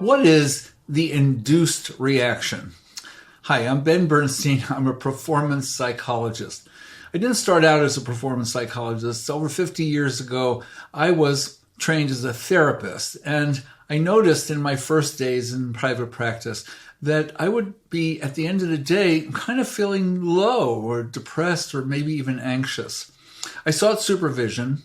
What is the induced reaction? Hi, I'm Ben Bernstein. I'm a performance psychologist. I didn't start out as a performance psychologist. Over 50 years ago, I was trained as a therapist, and I noticed in my first days in private practice that I would be, at the end of the day, kind of feeling low or depressed or maybe even anxious. I sought supervision,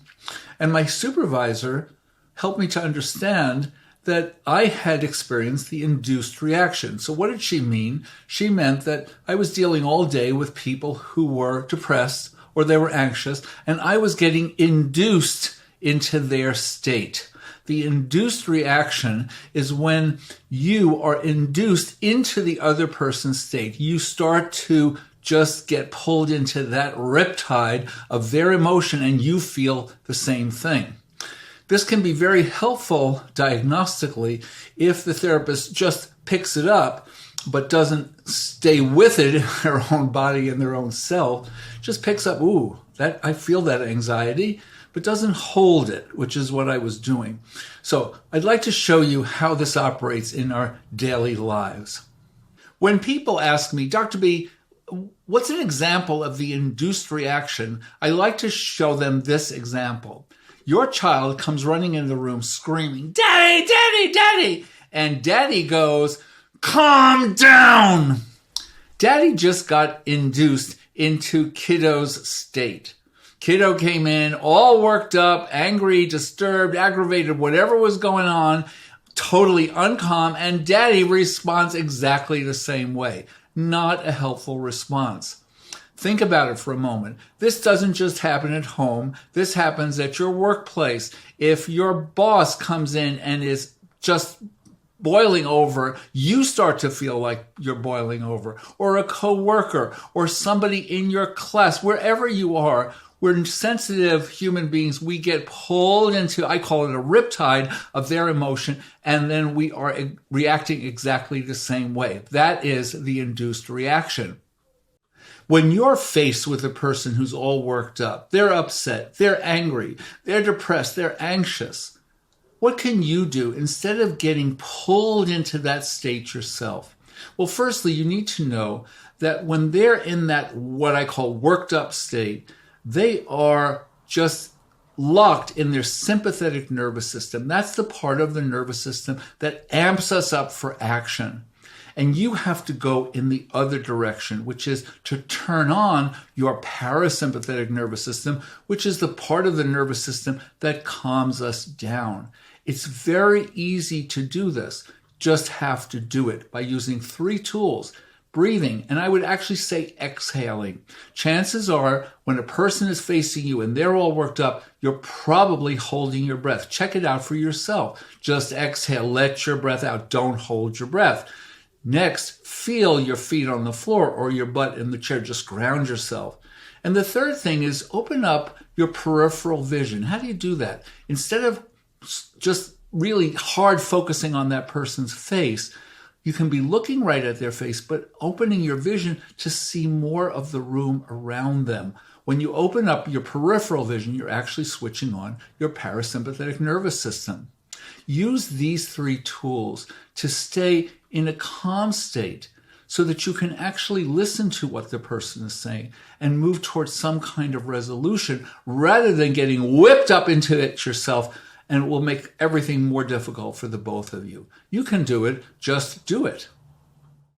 and my supervisor helped me to understand that I had experienced the induced reaction. So what did she mean? She meant that I was dealing all day with people who were depressed or they were anxious, and I was getting induced into their state. The induced reaction is when you are induced into the other person's state. You start to just get pulled into that riptide of their emotion and you feel the same thing. This can be very helpful diagnostically if the therapist just picks it up but doesn't stay with it in their own body and their own self. Just picks up, ooh, that I feel that anxiety, but doesn't hold it, which is what I was doing. So I'd like to show you how this operates in our daily lives. When people ask me, Dr. B, what's an example of the induced reaction? I like to show them this example. Your child comes running into the room screaming, "Daddy, Daddy, Daddy!" And Daddy goes, "Calm down!" Daddy just got induced into kiddo's state. Kiddo came in all worked up, angry, disturbed, aggravated, whatever was going on, totally uncalm, and Daddy responds exactly the same way. Not a helpful response. Think about it for a moment. This doesn't just happen at home. This happens at your workplace. If your boss comes in and is just boiling over, you start to feel like you're boiling over. Or a coworker, or somebody in your class, wherever you are. We're sensitive human beings. We get pulled into, I call it a riptide of their emotion, and then we are reacting exactly the same way. That is the induced reaction. When you're faced with a person who's all worked up, they're upset, they're angry, they're depressed, they're anxious, what can you do instead of getting pulled into that state yourself? Well, firstly, you need to know that when they're in that what I call worked up state, they are just locked in their sympathetic nervous system. That's the part of the nervous system that amps us up for action. And you have to go in the other direction, which is to turn on your parasympathetic nervous system, which is the part of the nervous system that calms us down. It's very easy to do this. Just have to do it by using 3 tools. Breathing, and I would actually say exhaling. Chances are when a person is facing you and they're all worked up, you're probably holding your breath. Check it out for yourself. Just exhale, let your breath out. Don't hold your breath. Next, feel your feet on the floor or your butt in the chair. Just ground yourself. And the third thing is open up your peripheral vision. How do you do that? Instead of just really hard focusing on that person's face, you can be looking right at their face, but opening your vision to see more of the room around them. When you open up your peripheral vision, you're actually switching on your parasympathetic nervous system. Use these 3 tools to stay in a calm state so that you can actually listen to what the person is saying and move towards some kind of resolution rather than getting whipped up into it yourself, and it will make everything more difficult for the both of you. You can do it, just do it.